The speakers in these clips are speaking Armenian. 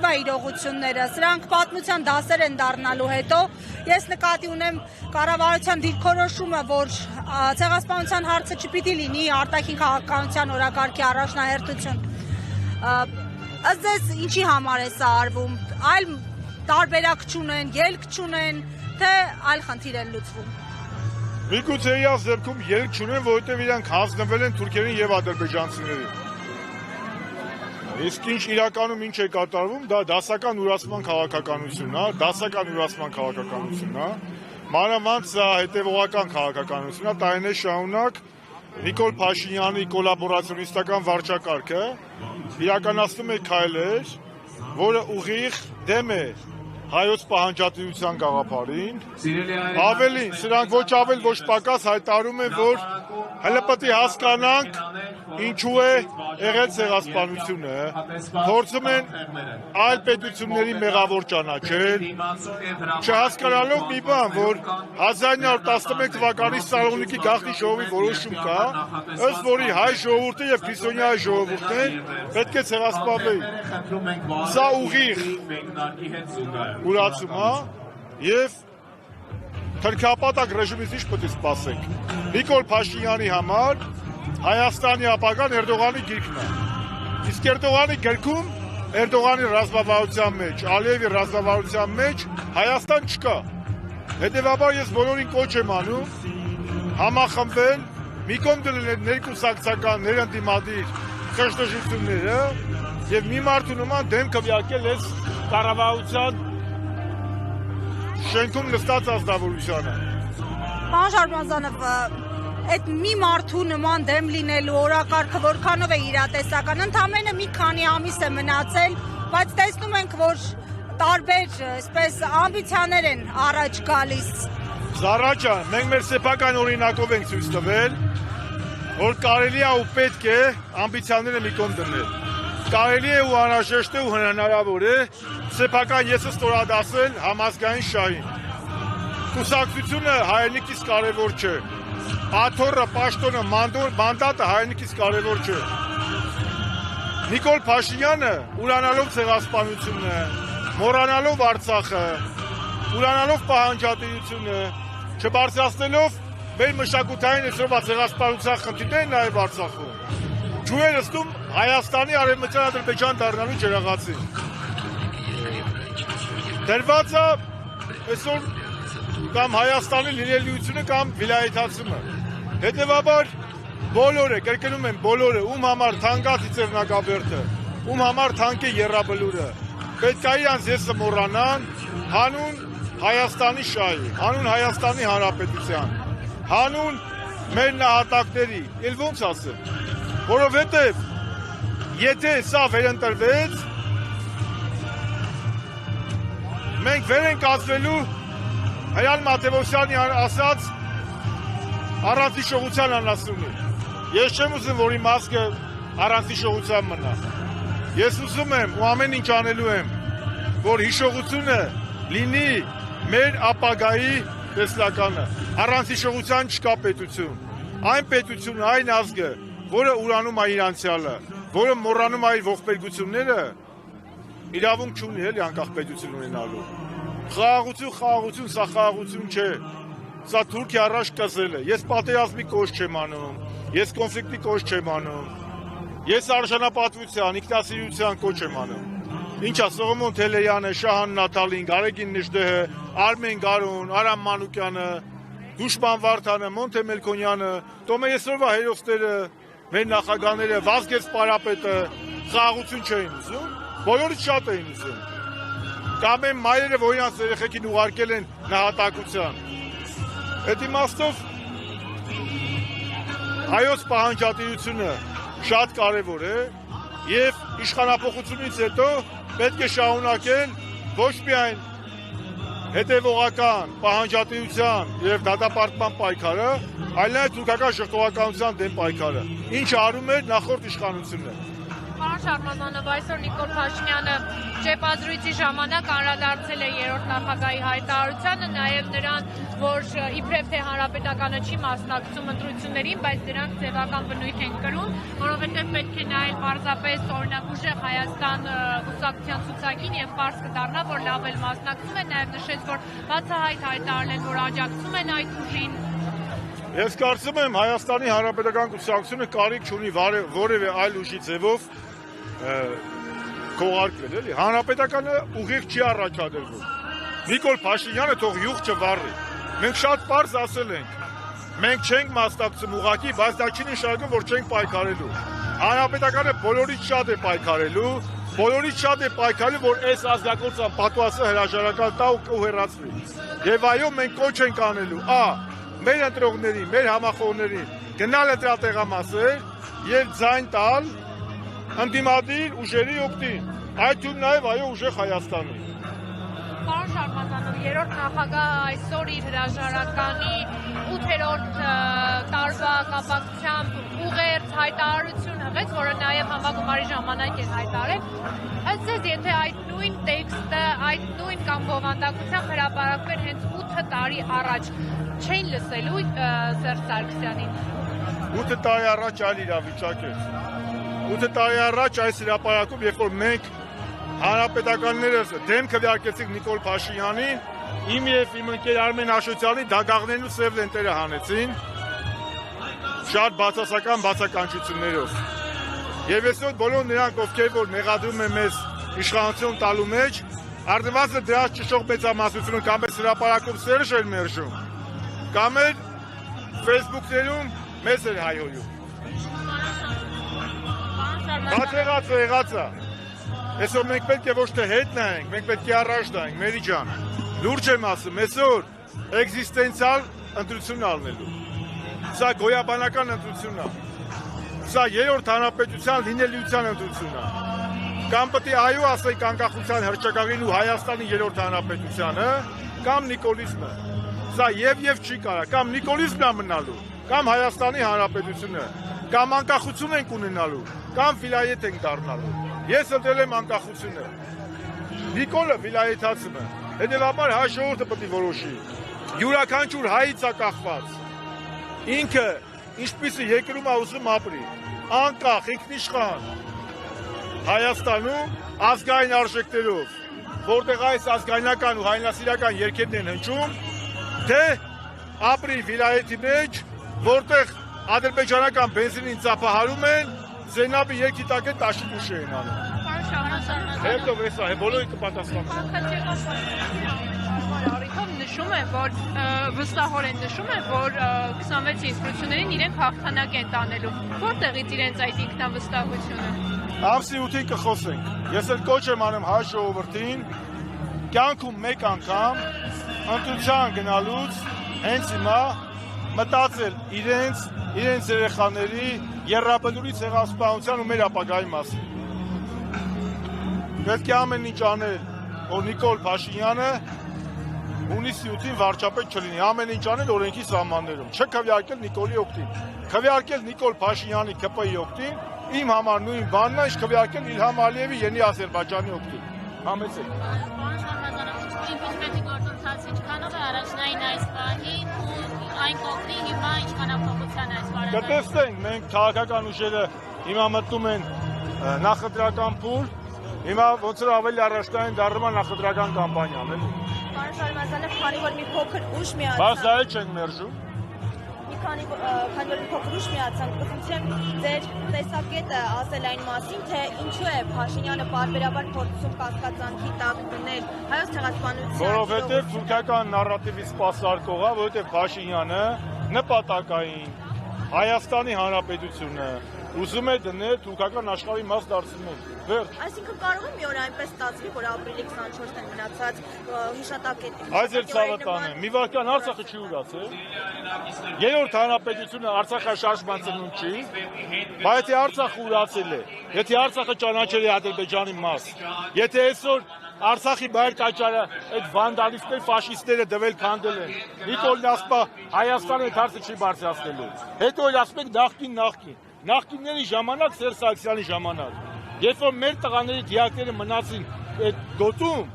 օրվա իրողությունները, սրանք պատմության դասեր են դառնալու հետո, ես նկատի ունեմ կառավարության դիրքորոշումը, որ ցեղասպանության հարցը չպիտի լինի արտաքին քաղաքականության օրակարգի առաջնահերթություն։ Ըստ ձեզ ինչի համար է սա արվում, այլ տարբերակ չունեն, ելք չունեն, թե այլ խնդիր են լուծվում։ Միգուցե իրաց դեպքում ելք չունեն, որովհետև իրանք հանձնվել են թուրքերին եւ ադրբեջանցիներին։ Իսկ ինչ իրականում ինչ է կատարվում, դա դասական ուրացման քաղաքականությունն է, դասական ուրացման քաղաքականությունն է, մանավանդ սա հետևողական քաղաքականությունն է, տարիներ շարունակ Նիկոլ Փաշինյանի կոլաբորացիոնիստական վարչակարգը իրականացնում է քայլեր, որը ուղիղ դեմ է հայոց պահանջատիրության գաղափարին, ավելին, սրանք ոչ ավել ոչ պակաս հայտարարում են, որ հələ պետք է հասկանանք ինչու է եղել ցեղասպանությունը, փորձում են այլ պետությունների մեղավոր ճանաչել, չհասկանալով մի բան, որ 1911 թվականի Սալոնիկի գաղտնի ժողովի որոշում կա, ըստ որի հայ ժողովուրդը եւ քրիստոնյա ժողովուրդն պետք է ցեղասպանվեին։ Սա ուղիղ ուրացում է եւ թրքապատակ ռեժիմից ինչ պետք է սպասենք։ Նիկոլ Փաշինյանի համար Հայաստանի ապագան Էրդողանի գիրքն է։ Իսկ Էրդողանի գրքում, Էրդողանի ռազմավարության մեջ, Ալիևի ռազմավարության մեջ Հայաստան չկա։ Հետևաբար ես բոլորին կոչ եմ անում համախմբվել, մի կողմ դնել ներկուսակցական ներընդդիմադիր խժդժությունները եւ մի մարդու նման դեմ քվեարկել այս կառավարության շենքում նստած ազնվորությանը։ Պարոն Շարմազանով, այդ մի մարդու նման դեմ լինելու օրակարգը որքանով է իրատեսական, ընդամենը մի քանի ամիս է մնացել, բայց տեսնում ենք, որ տարբեր այսպես ամբիցիաներ են առաջ գալիս։ Զարա ջան, մենք մեր սեփական օրինակով ենք ցույց տվել, որ կարելի է ու պետք է ամբիցիաները մի կողմ դնել։ Կարելի է ու անհրաժեշտ է ու հնարավոր է սեփական եսը ստորադասել համազգային շահին։ Կուսակցությունը հայրենիքից կարևոր չէ։ Աթոռը, պաշտոնը, մանդատը հայրենիքից կարևոր չէ։ Նիկոլ Փաշինյանը ուրանալով ցեղասպանությունը, մոռանալով Արցախը, ուրանալով պահանջատիրությունը, չբարձրացնելով մեր մշակութային այսօրվա ցեղասպանության խնդիրները նաև Արցախում։ Ջուրեր ըստում Հայաստանի արևմտյան Ադրբեջան դառնալու ջրաղացին։ Դրված է այսօր կամ Հայաստանի լինելիությունը կամ վիլայեթացումը։ Հետևաբար բոլորը, կրկնում եմ բոլորը, ում համար թանկաց Ծերնակաբերդը, ում համար թանկ է Եռաբլուրը, պետք է իրանց եսը մոռանան հանուն Հայաստանի շահի, հանուն Հայաստանի Հանրապետության, հանուն մեր նահատակների, էլ ոնց ասեմ, որովհետև եթե սա վերընտրվեց, մենք վեր ենք կացվելու Հրան Մաթևոսյանի ասած առանց հիշողության անասունի։ Ես չեմ ուզում, որ իմ ազգը առանց հիշողության մնա։ Ես ուզում եմ ու ամեն ինչ անելու եմ, որ հիշողությունը լինի մեր ապագայի տեսլականը։ Առանց հիշողության չկա պետություն։ Այն պետությունը, այն ազգը, որը ուրանում է իր անցյալը, որը մոռանում է իր ողբերգությունները, իրավունք չունի էլի անկախ պետություն ունենալու։ Խաղաղություն, սա խաղաղություն չէ։ Սա Թուրքիա առաջ կզել է։ Ես պատերազմի կոչ չեմ անում, ես կոնֆլիկտի կոչ չեմ անում, ես արժանապատվության, ինքնասիրության կոչ եմ անում։ Ինչա Սողոմոն Թելեյանը, Շահան Նաթալին, Գարեգին Նժդեհը, Արմեն Գարոն, Արամ Մանուկյանը, Դուշման Վարդանը, Մոնթե Մելքոնյանը, Տոմե Եսրովա հերոսները, մեր նախագահները, Վազգես Պարապետը խաղաղություն չէին ուզում, բոլորից շատ էին ուզում։ Կամ են մայրերը, որ իրանց երեխեքին ուղարկել են նահատակության։ Այդ իմաստով հայոց պահանջատիրությունը շատ կարևոր է եւ իշխանափոխությունից հետո պետք է շարունակել ոչ միայն հետևողական պահանջատիրության եւ դատապարտման պայքարը, այլ նաեւ թուրքական ժողովրդականության դեմ պայքարը, ինչը արում էր նախորդ իշխանությունը։ Շարմազանով այսօր Նիկոլ Փաշինյանը ճեպազրույցի ժամանակ անդրադարձել է երրորդ նախագահի հայտարարությանը, նաև նրան, որ իբրև թե հանրապետականը չի մասնակցում ընտրություններին, բայց դրանք ձևական բնույթ են կրում, որովհետև պետք է նայել պարզապես օրինակ ուժեղ Հայաստան կուսակցության ցուցակին եւ պարզ կդառնա, որ լավ էլ մասնակցում են, նաև նշեց, որ բացահայտ հայտարարել, որ աջակցում են այդ ուժին։ Ես կարծում եմ Հայաստանի Հանրապետական կուսակցությունը կարիք չունի որևէ այլ ուժի ձևով քողարկվել, էլի։ Հանրապետականը ուղիղ չի առաջադրվում։ Նիկոլ Փաշինյանը թող յուղ չվառի։ Մենք շատ պարզ ասել ենք, մենք չենք մասնակցում ուղղակի, բայց դա չի նշանակում, որ չենք պայքարելու։ Հանրապետականը բոլորից շատ է պայքարելու, բոլորից շատ է պայքարելու, որ այս ազգակործան պատվասը հրաժարական տա ու հեռացվի։ Եվ այո, մենք կոչ ենք անելու, մեր ընտրողներին, մեր համախոհներին գնալ ընտրատեղամասեր եւ ձայն տալ ընդդիմադիր ուժերի օգտին, այդ թվում նաեւ այո ուժեղ Հայաստանի։ Պարոն Շարմազանով, երրորդ նախագահը այսօր իր հրաժարականի 8-րդ տարվա կապակցությամբ ուղերձ հայտարարություն հղեց, որը նաև համագումարի ժամանակ էր հայտարարել։ Ըստ ձեզ, եթե այդ նույն տեքստը, այդ նույն կամ բովանդակությամբ հրապարակվեր հենց 8 տարի առաջ, չէին լսելու Սերժ Սարգսյանին։ 8 տարի առաջ այլ իրավիճակ էր։ 8 տարի առաջ այս հրապարակում, երբ որ մենք հանրապետականներս դեմ քվեարկեցինք Նիկոլ Փաշինյանին, իմ եւ իմ ընկեր Արմեն Աշոտյանի դագաղներն ու սև լենտերը հանեցին շատ բացասական բացականչություններով։ Եվ այսօր բոլոր նրանք, ովքեր որ մեղադրում են մեզ իշխանություն տալու մեջ, արդյունավետ դրանց ճշող մեծամասնությունը կամ այս հրապարակում Սերժ էր մերժում, կամ էլ Facebook-ներում մեզ էր հայհոյում։ Բացեղացը եղածա։ Այսօր մենք պետք է ոչ թե հետ նայենք, մենք պետք է առաջ նայենք, Մերի ջան։ Լուրջ եմ ասում, այսօր էգզիստենցիալ ընտրություն ալնելու։ Սա գոյաբանական ընտրություն է։ Սա երրորդ հանրապետության լինելիության ընտրություն է։ Կամ պետք է այո ասենք անկախության հռչակագրին ու Հայաստանի երրորդ հանրապետությանը, կամ նիկոլիզմը։ Սա եւ չի կարա, կամ նիկոլիզմն է մնալու, կամ Հայաստանի հանրապետությունը, կամ անկախություն ենք ունենալու, կամ վիլայետ ենք դառնալու։ Ես ընտրել եմ անկախությունը։ Նիկոլը վիլայեթացում է։ Հետևաբար հայ ժողովուրդը պետք է որոշի։ Յուրաքանչյուր հայից է կախված։ Ինքը ինչպիսի երկրում է ուզում ապրի, անկախ, ինքնիշխան Հայաստանում ազգային արժեքներով, որտեղ այս ազգայնական ու հայրենասիրական երգերն են հնչում, թե ապրի վիլայեթի մեջ, որտեղ ադրբեջանական բենզինին ծափահարում են, Զենաբի երկի տակ է տաշիկ ուշ են անում։ Հետո վեսա, բոլորի կպատասխանեն։ Առիթով նշում է, որ վստահորեն նշում է, որ 26 ինստիտուտներին իրենք հաղթանակ են տանելու։ Որտեղից իրենց այդ ինքնավստահությունը։ Ամսի 8-ին կխոսենք։ Ես էլ կոչ եմ անում հայ ժողովրդին կյանքում մեկ անգամ ընտրության գնալուց հենց հիմա մտածել իրենց երեխաների եռաբլուրի ցեղասպանության ու մեր ապագայի մասին։ Պետք է ամեն ինչ անել, որ Նիկոլ Փաշինյանը հունիսի 8-ին վարչապետ չլինի, ամեն ինչ անել օրենքի սահմաններում, չքվեարկել Նիկոլի օգտին, քվեարկել Նիկոլ Փաշինյանի ԿՊ-ի օգտին, իմ համար նույն բանն է, ինչ քվեարկել Իլհամ Ալիևի Յենի Ադրբեջանի օգտին։ Համեցեք։ Impeachment-ի գործընթացը ինչքանով է առաջնային այս բանի ու այն կողմի հիմա ինչքանափոխության այս վարակը։ Կտեսնենք, մենք քաղաքական ուժերը հիմա մտնում են նախընտրական փուլ, հիմա ոնց որ ավելի առաջնային դառնում է նախընտրական կամպանիան, էլի։ Պարոն Շարմազանով, քանի որ մի փոքր ուշ միացան։ Բայց դա էլ չենք մերժում։ Քանի որ մի փոքր ուշ միացան, կխնդրեմ ձեր տեսակետը ասել այն մասին, թե ինչու է Փաշինյանը պարբերաբար փորձում կասկածանքի տակ դնել հայոց ցեղասպանության։ Որովհետև թուրքական նարատիվի սպասարկող է, որովհետև Փաշինյանը նպատակային Հայաստանի Հանրապետությունը ուզում է դնել թուրքական աշխարհի մաս դարձնել։ Վերջ։ Այսինքն կարող է մի օր այնպես ստացվի, որ ապրիլի 24-ին մնացած հիշատակետի։ Այս էլ ցավը տանը։ Մի վարքան Արցախը չի ուրացել։ Երրորդ հանրապետությունը Արցախը շարժման ծնունդ չի, բայց եթե Արցախը ուրացել է, եթե Արցախը ճանաչել է Ադրբեջանի մաս, եթե այսօր Արցախի բայր տաճարը այդ վանդալիստներ, ֆաշիստները դվել քանդել են, Նիկոլն ասպա Հայաստանը դարձը չի բարձրացնելու։ Հետո էլ ասում եք նախկին։ Նախկինների ժամանակ Սերժ Սարգսյանի ժամանակ։ Երբ որ մեր տղաների դիակները մնացին այդ գոտում,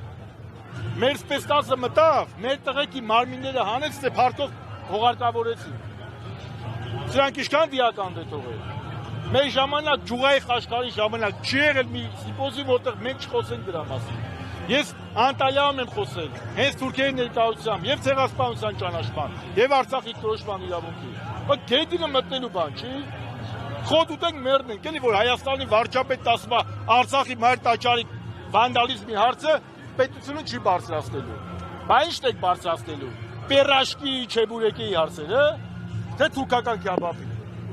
մեր սպեստասը մտավ, մեր տղեկի մարմինները հանեց, թե փառքով հողարկավորեցին։ Սրանք ինչքան դիական դետող է։ Մեր ժամանակ ջուղայի խաչքարի ժամանակ չի եղել մի սիմպոզիում, որտեղ մենք չխոսենք դրա մասին։ Ես Անտալիայում եմ խոսել, հենց Թուրքիայի ներկայությամբ, եւ ցեղասպանության ճանաչման, եւ Արցախի կորոշման իրավունքի։ Բայց գետինը մտնելու բան չի։ Խոտ ուտենք մեռնենք, էլի որ Հայաստանի վարչապետն ասում է Արցախի մայր տաճարի վանդալիզմի հարցը պետությունը չի բարձրացնելու։ Բայց ի՞նչն եք բարձրացնելու։ Պերաշկի, չեբուրեկի հարցերը, թե թուրքական քյաբաբի։